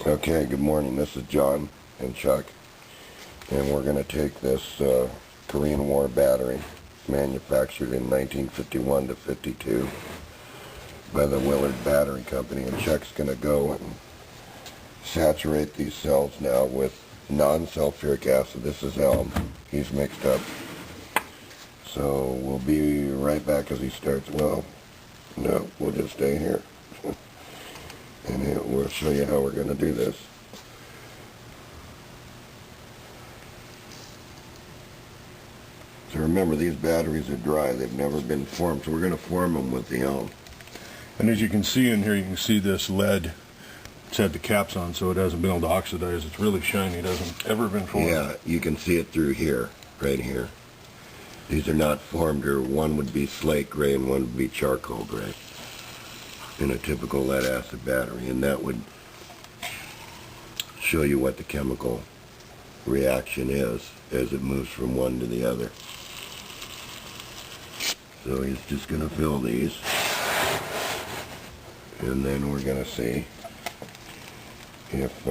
Okay, good morning. This is John and Chuck, and we're going to take this Korean War battery, manufactured in 1951 to 52 by the Willard Battery Company, and Chuck's going to go and saturate these cells now with non-sulfuric acid. This is Alum. He's mixed up. So we'll be right back as he starts. Well, no, we'll just stay here. And we'll show you how we're going to do this. So remember, these batteries are dry. They've never been formed. So we're going to form them with the Alum. And as you can see in here, you can see this lead. It's had the caps on, so it hasn't been able to oxidize. It's really shiny. It hasn't ever been formed. Yeah, you can see it through here, right here. These are not formed, or one would be slate gray and one would be charcoal gray in a typical lead acid battery, and that would show you what the chemical reaction is as it moves from one to the other. So he's just going to fill these, and then we're going to see if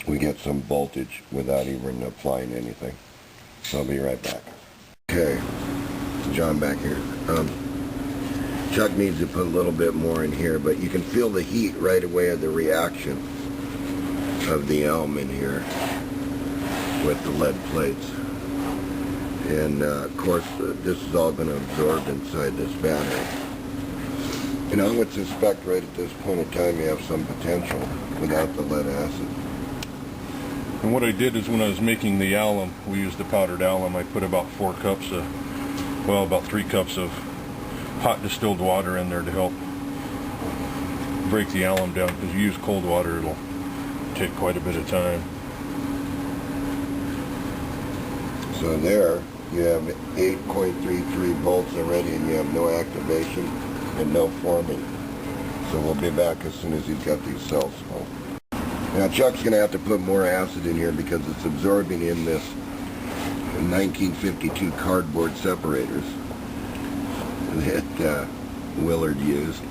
we get some voltage without even applying anything. So I'll be right back. Okay, John back here. Chuck needs to put a little bit more in here, but you can feel the heat right away of the reaction of the Alum in here with the lead plates. And of course, this is all going to absorb inside this battery. And I would suspect right at this point in time you have some potential without the lead acid. And what I did is when I was making the alum, we used the powdered alum, I put about 4 cups of, well, about 3 cups of hot distilled water in there to help break the alum down, because you use cold water, it'll take quite a bit of time. So there you have 8.33 volts already, and you have no activation and no forming. So we'll be back as soon as he's got these cells full. Now Chuck's going to have to put more acid in here because it's absorbing in this 1952 cardboard separators that Willard used.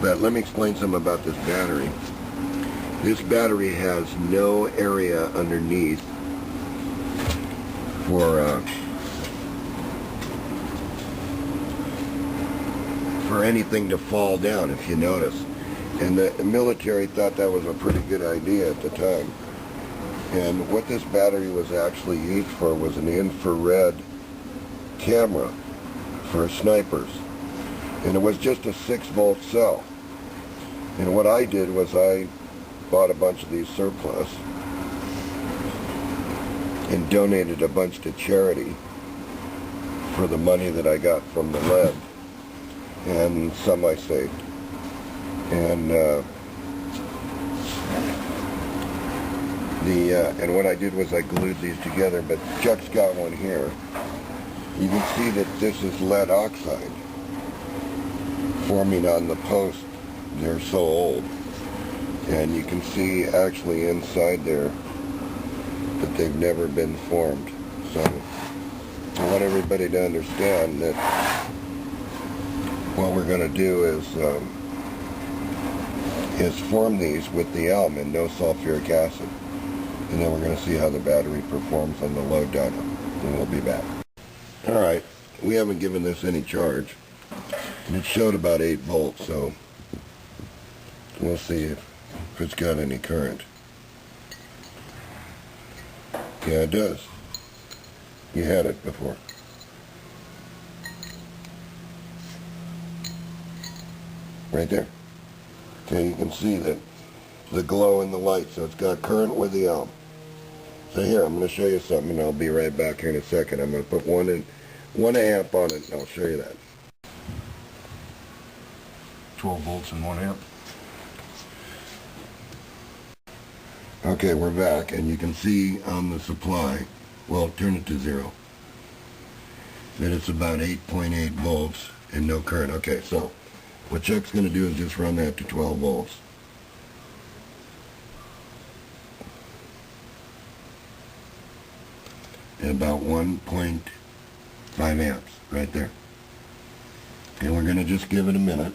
But let me explain something about this battery. This battery has no area underneath for anything to fall down, if you notice. And the military thought that was a pretty good idea at the time. And what this battery was actually used for was an infrared camera for snipers. And it was just a 6-volt cell. And what I did was I bought a bunch of these surplus and donated a bunch to charity for the money that I got from the lead. And some I saved. And and what I did was I glued these together, but Chuck's got one here. You can see that this is lead oxide forming on the post. They're so old. And you can see actually inside there that they've never been formed. So I want everybody to understand that what we're going to do is form these with the Alum and no sulfuric acid. And then we're going to see how the battery performs on the load down. And we'll be back. Alright, we haven't given this any charge. And it showed about 8 volts, so we'll see if it's got any current. Yeah, it does. You had it before. Right there. Okay, you can see that the glow in the light, so it's got current with the Alum. So here, I'm going to show you something, and I'll be right back here in a second. I'm going to put 1 amp on it, and I'll show you that. 12 volts and 1 amp. Okay, we're back, and you can see on the supply, well, turn it to 0, that it's about 8.8 volts and no current. Okay, so what Chuck's going to do is just run that to 12 volts. And about 1.5 amps right there. And we're going to just give it a minute.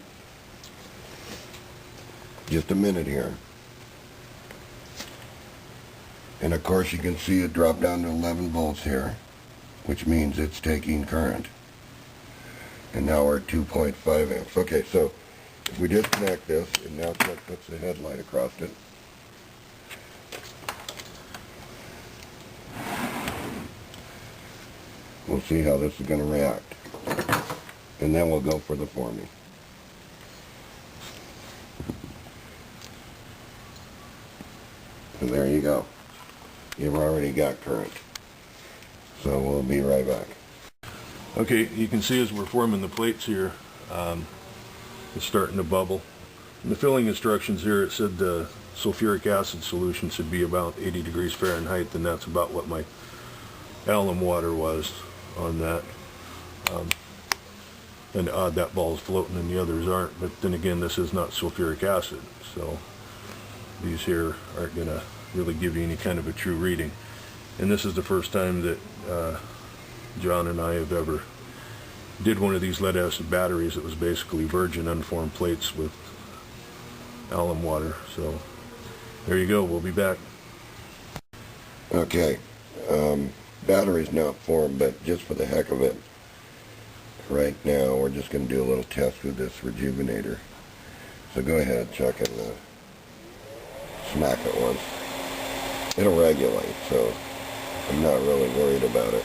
Just a minute here. And of course you can see it drop down to 11 volts here, which means it's taking current. And now we're at 2.5 amps. Okay, so if we disconnect this, and now Chuck puts the headlight across it. We'll see how this is going to react. And then we'll go for the forming. And there you go. You've already got current. So we'll be right back. Okay, you can see as we're forming the plates here, it's starting to bubble. In the filling instructions here, it said the sulfuric acid solution should be about 80 degrees Fahrenheit, and that's about what my alum water was on that. And odd that ball's floating and the others aren't, but then again, this is not sulfuric acid, so these here aren't going to really give you any kind of a true reading. And this is the first time that John and I have ever did one of these lead acid batteries that was basically virgin unformed plates with alum water. So there you go, we'll be back. Okay, battery's not formed, but just for the heck of it, right now we're just going to do a little test with this rejuvenator. So go ahead, Chuck, and smack it once. It'll regulate, so I'm not really worried about it.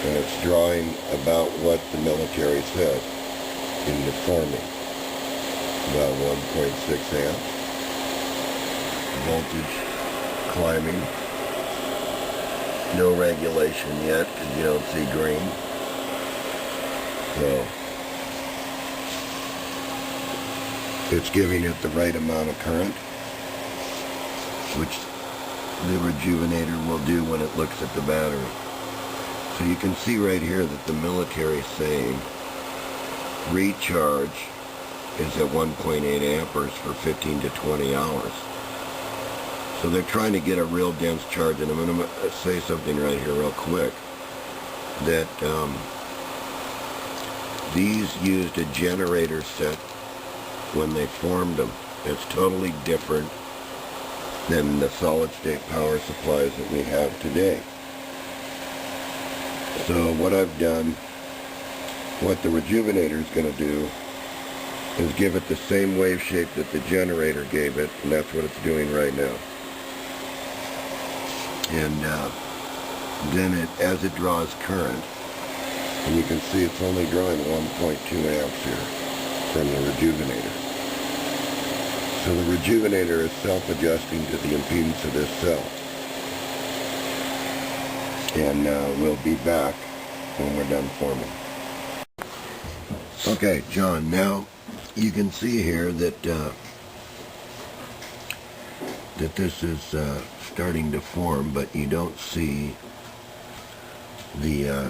And it's drawing about what the military said in the forming. About 1.6 amps. Voltage climbing. No regulation yet because you don't see green. So it's giving it the right amount of current, which the rejuvenator will do when it looks at the battery. So you can see right here that the military is saying recharge is at 1.8 amperes for 15 to 20 hours. So they're trying to get a real dense charge, and I'm going to say something right here real quick, that these used a generator set when they formed them. It's totally different than the solid-state power supplies that we have today. So what I've done, what the rejuvenator is going to do is give it the same wave shape that the generator gave it, and that's what it's doing right now. And then as it draws current, and you can see it's only drawing 1.2 amps here from the rejuvenator. So the rejuvenator is self-adjusting to the impedance of this cell. And we'll be back when we're done forming. Okay, John, now you can see here that that this is starting to form, but you don't see the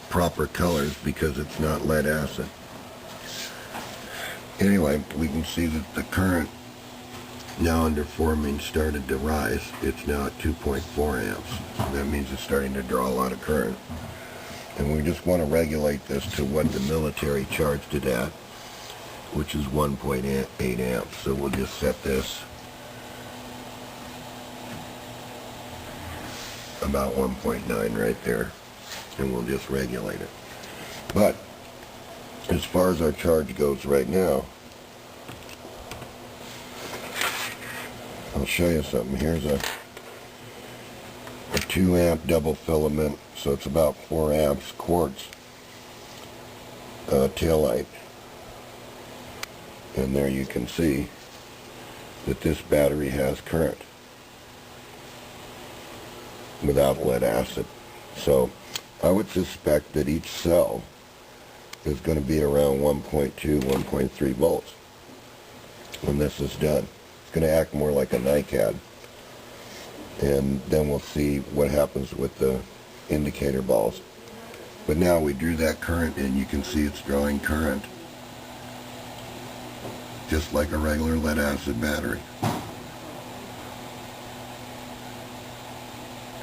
proper colors because it's not lead acid. Anyway, we can see that the current now under forming started to rise. It's now at 2.4 amps. So that means it's starting to draw a lot of current. And we just want to regulate this to what the military charged it at, which is 1.8 amps. So we'll just set this about 1.9 right there, and we'll just regulate it. But as far as our charge goes right now, I'll show you something. Here's a 2 amp double filament, so it's about 4 amps quartz taillight. And there you can see that this battery has current without lead acid. So I would suspect that each cell is going to be around 1.2, 1.3 volts when this is done. It's going to act more like a NiCad. And then we'll see what happens with the indicator balls. But now we drew that current in. You can see it's drawing current just like a regular lead acid battery.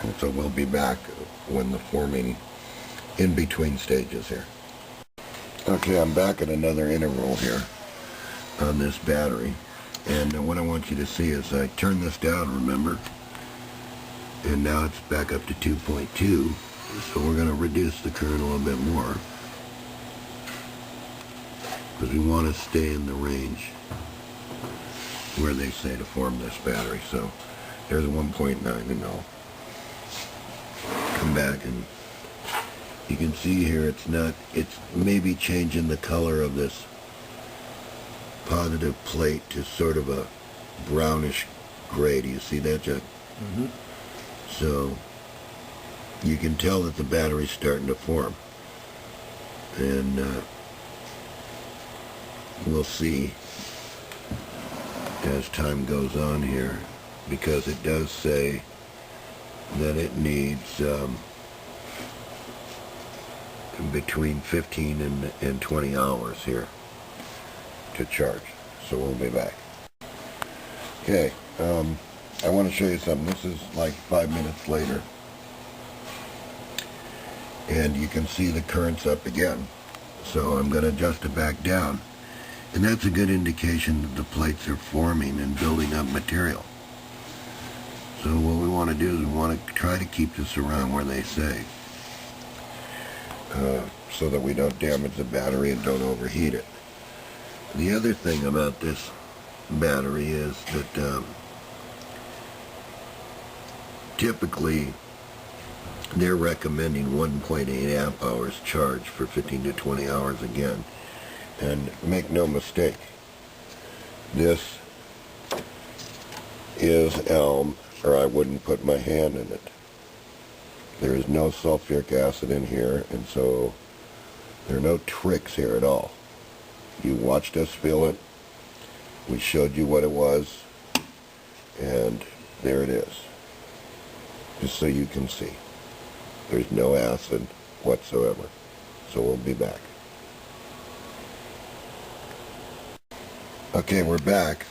And so we'll be back when the forming in between stages here. Okay, I'm back at another interval here on this battery. And what I want you to see is I turn this down, remember? and now it's back up to 2.2, so we're going to reduce the current a little bit more because we want to stay in the range where they say to form this battery. So there's 1.9 and all. Come back and you can see here it's maybe changing the color of this positive plate to sort of a brownish gray. Do you see that, Chuck? Mm-hmm. So you can tell that the battery's starting to form, and we'll see as time goes on here, because it does say that it needs between 15 and 20 hours here to charge. So we'll be back. Okay, I want to show you something. This is like 5 minutes later, and you can see the current's up again. So I'm going to adjust it back down, and that's a good indication that the plates are forming and building up material. So what we want to do is we want to try to keep this around where they say, so that we don't damage the battery and don't overheat it. The other thing about this battery is that typically they're recommending 1.8 amp hours charge for 15 to 20 hours again. And make no mistake, this is Alum, or I wouldn't put my hand in it. There is no sulfuric acid in here, and so there are no tricks here at all. You watched us fill it, we showed you what it was, and there it is. Just so you can see. There's no acid whatsoever. So we'll be back. Okay, we're back,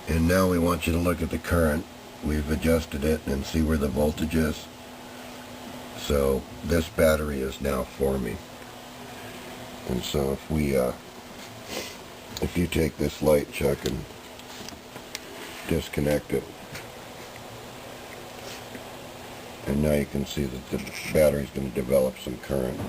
and now we want you to look at the current. We've adjusted it and see where the voltage is. So this battery is now forming. And so if you take this light, Chuck, and disconnect it, and now you can see that the battery's going to develop some current.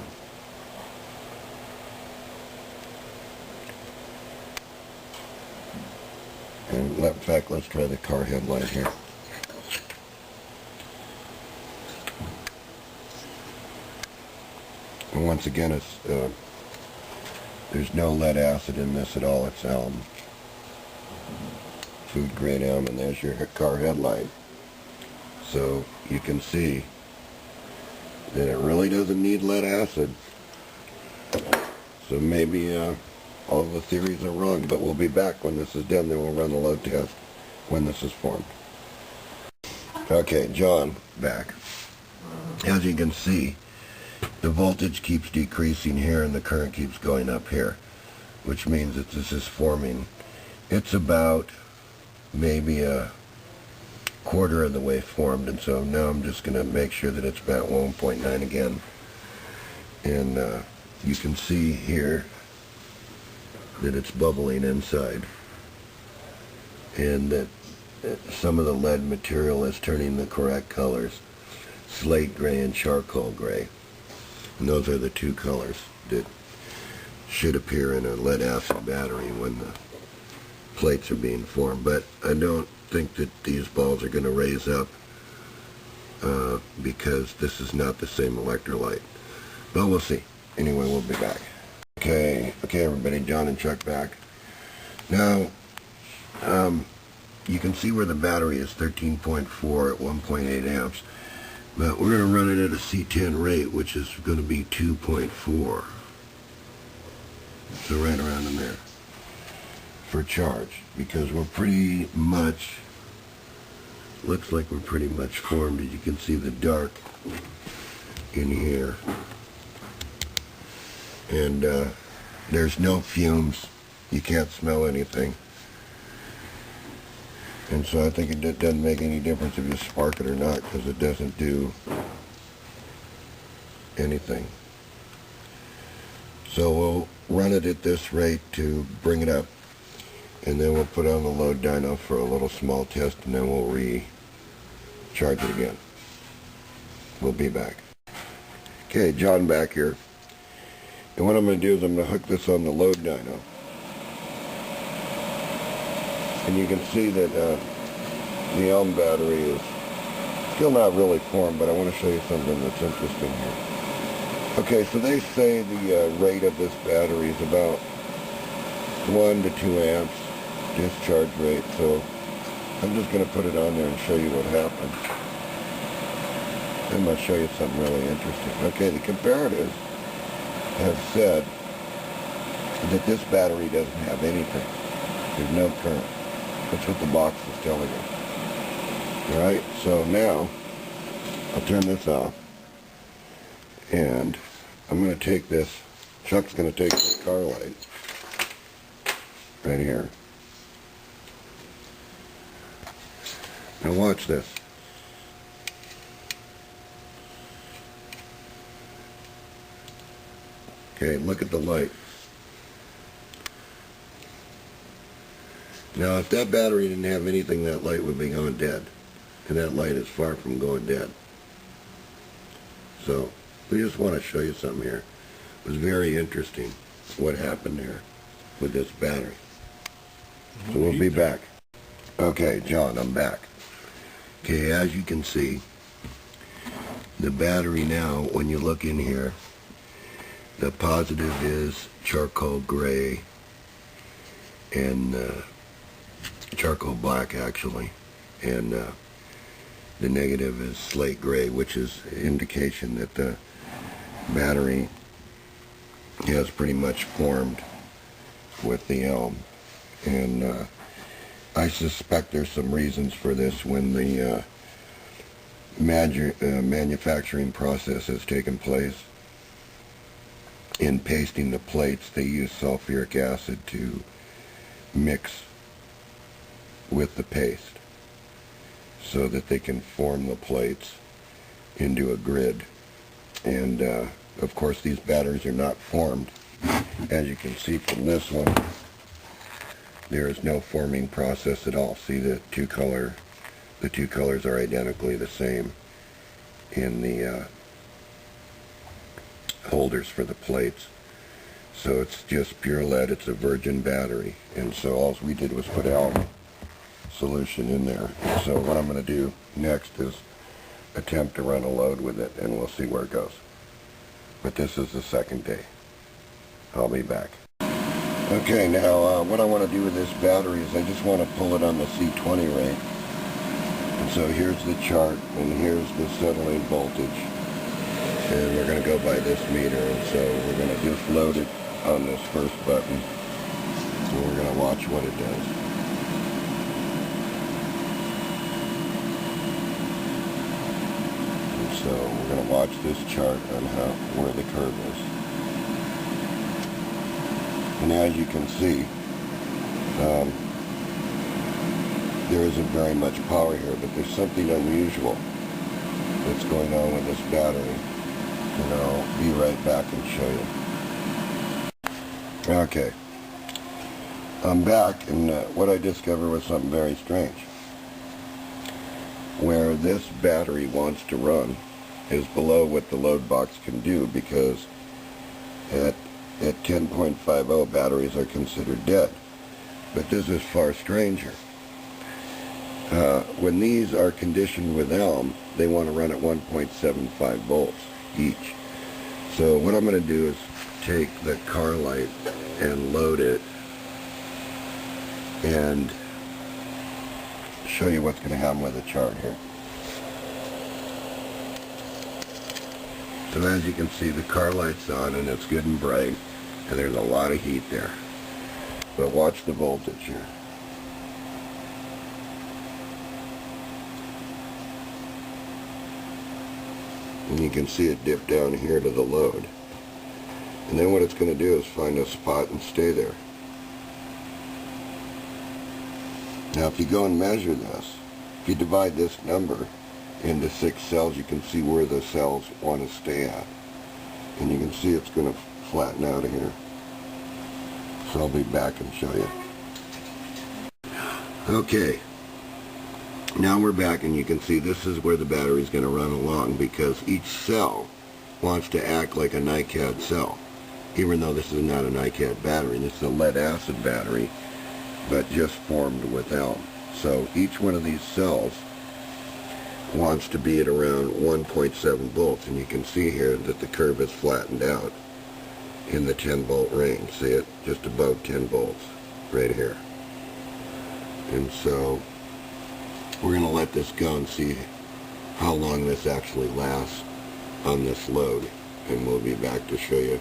And in fact, let's try the car headlight here. And once again, it's there's no lead acid in this at all. It's Alum, food grade Alum, and there's your car headlight. So you can see that it really doesn't need lead acid. So maybe all the theories are wrong, but we'll be back when this is done. Then we'll run the load test when this is formed. Okay, John, back. As you can see, the voltage keeps decreasing here and the current keeps going up here, which means that this is forming. It's about maybe a quarter of the way formed, and so now I'm just going to make sure that it's about 1.9 again. And you can see here that it's bubbling inside, and that some of the lead material is turning the correct colors, slate gray and charcoal gray. And those are the two colors that should appear in a lead acid battery when the plates are being formed. But I don't think that these balls are going to raise up because this is not the same electrolyte. But we'll see. Anyway, we'll be back. Okay, everybody, John and Chuck back. Now, you can see where the battery is 13.4 at 1.8 amps. But we're going to run it at a C10 rate, which is going to be 2.4. So right around in there for charge, because we're pretty much, looks like we're pretty much formed. As you can see the dark in here. And there's no fumes. You can't smell anything. And so I think it doesn't make any difference if you spark it or not, because it doesn't do anything. So we'll run it at this rate to bring it up, and then we'll put on the load dyno for a little small test, and then we'll recharge charge it again. We'll be back. Okay, John back here. And what I'm going to do is I'm going to hook this on the load dyno. And you can see that the Alum battery is still not really formed, but I want to show you something that's interesting here. Okay, so they say the rate of this battery is about 1 to 2 amps discharge rate, so I'm just going to put it on there and show you what happens. I'm going to show you something really interesting. Okay, the comparatives have said that this battery doesn't have anything. There's no current. That's what the box is telling us. Alright, so now I'll turn this off. And I'm going to take this, Chuck's going to take this car light right here. Now watch this. Okay, look at the light. Now if that battery didn't have anything, that light would be going dead. And that light is far from going dead. So, we just want to show you something here. It was very interesting what happened there with this battery. So we'll be back. Okay, John, I'm back. Okay, as you can see, the battery now, when you look in here, the positive is charcoal gray and charcoal black actually, and the negative is slate gray, which is indication that the battery has pretty much formed with the Alum. And I suspect there's some reasons for this. When the manufacturing process has taken place, in pasting the plates, they use sulfuric acid to mix with the paste so that they can form the plates into a grid. And of course these batteries are not formed. As you can see from this one, there is no forming process at all. See, the two colors are identically the same in the holders for the plates. So it's just pure lead. It's a virgin battery, and so all we did was put Alum solution in there. And so what I'm going to do next is attempt to run a load with it, and we'll see where it goes. But this is the second day. I'll be back. Okay, now what I want to do with this battery is I just want to pull it on the C20 rate. And so here's the chart, and here's the settling voltage. And we're going to go by this meter, and so we're going to just load it on this first button. And we're going to watch what it does. And so we're going to watch this chart on where the curve is. And as you can see, there isn't very much power here, but there's something unusual that's going on with this battery. And I'll be right back and show you. Okay, I'm back, and what I discovered was something very strange. Where this battery wants to run is below what the load box can do, because at 10.50 batteries are considered dead. But this is far stranger. When these are conditioned with Alum, they want to run at 1.75 volts each. So what I'm going to do is take the car light and load it and show you what's going to happen with the chart here. So as you can see, the car light's on and it's good and bright, and there's a lot of heat there. But watch the voltage here. And you can see it dip down here to the load. And then what it's going to do is find a spot and stay there. Now if you go and measure this, if you divide this number into 6 cells, you can see where the cells want to stay at. And you can see it's going to flatten out of here. So I'll be back and show you. Okay. Now we're back, and you can see this is where the battery is going to run along, because each cell wants to act like a NiCad cell, even though this is not a NiCad battery. This is a lead acid battery, but just formed with Alum. So each one of these cells wants to be at around 1.7 volts, and you can see here that the curve is flattened out in the 10 volt range. See it? Just above 10 volts right here. And so we're going to let this go and see how long this actually lasts on this load, and we'll be back to show you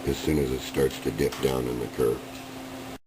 as soon as it starts to dip down in the curve.